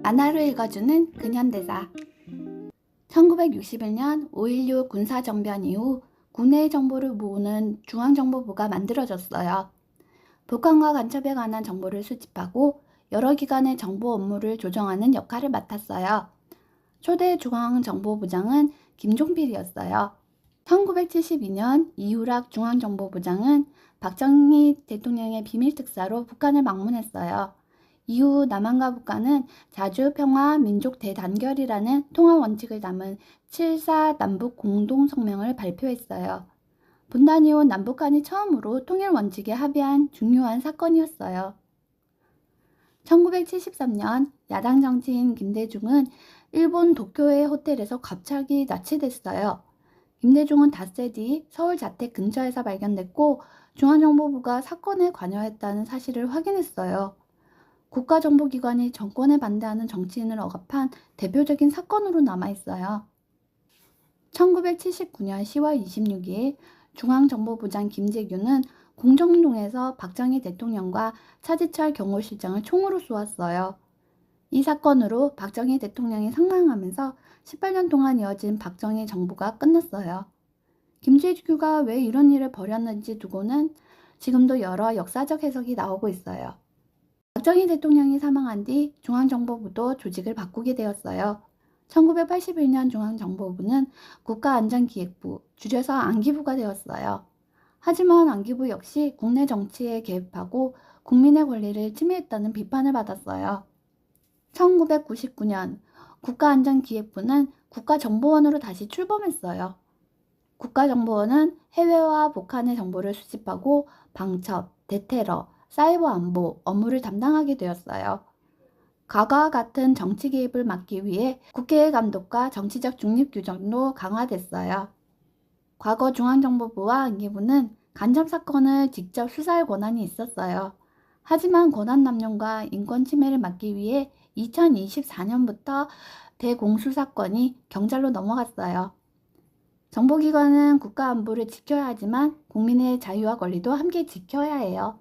만화를 읽어주는 근현대사. 1961년 5.16 군사정변 이후 국내의 정보를 모으는 중앙정보부가 만들어졌어요. 북한과 간첩에 관한 정보를 수집하고 여러 기관의 정보 업무를 조정하는 역할을 맡았어요. 초대 중앙정보부장은 김종필이었어요. 1972년 이후락 중앙정보부장은 박정희 대통령의 비밀특사로 북한을 방문했어요. 이후 남한과 북한은 자주 평화 민족 대단결이라는 통화 원칙을 담은 7.4 남북 공동성명을 발표했어요. 분단 이후 남북 간이 처음으로 통일 원칙에 합의한 중요한 사건이었어요. 1973년 야당 정치인 김대중은 일본 도쿄의 호텔에서 갑자기 납치됐어요. 김대중은 닷새 뒤 서울 자택 근처에서 발견됐고 중앙정보부가 사건에 관여했다는 사실을 확인했어요. 국가정보기관이 정권에 반대하는 정치인을 억압한 대표적인 사건으로 남아있어요. 1979년 10월 26일 중앙정보부장 김재규는 공정동에서 박정희 대통령과 차지철 경호실장을 총으로 쏘았어요. 이 사건으로 박정희 대통령이 사망하면서 18년 동안 이어진 박정희 정부가 끝났어요. 김재규가 왜 이런 일을 벌였는지 두고는 지금도 여러 역사적 해석이 나오고 있어요. 박정희 대통령이 사망한 뒤 중앙정보부도 조직을 바꾸게 되었어요. 1981년 중앙정보부는 국가안전기획부, 줄여서 안기부가 되었어요. 하지만 안기부 역시 국내 정치에 개입하고 국민의 권리를 침해했다는 비판을 받았어요. 1999년 국가안전기획부는 국가정보원으로 다시 출범했어요. 국가정보원은 해외와 북한의 정보를 수집하고 방첩, 대테러, 사이버 안보 업무를 담당하게 되었어요. 과거와 같은 정치 개입을 막기 위해 국회의 감독과 정치적 중립 규정도 강화됐어요. 과거 중앙정보부와 안기부는 간첩 사건을 직접 수사할 권한이 있었어요. 하지만 권한 남용과 인권 침해를 막기 위해 2024년부터 대공수사권이 경찰로 넘어갔어요. 정보기관은 국가 안보를 지켜야 하지만 국민의 자유와 권리도 함께 지켜야 해요.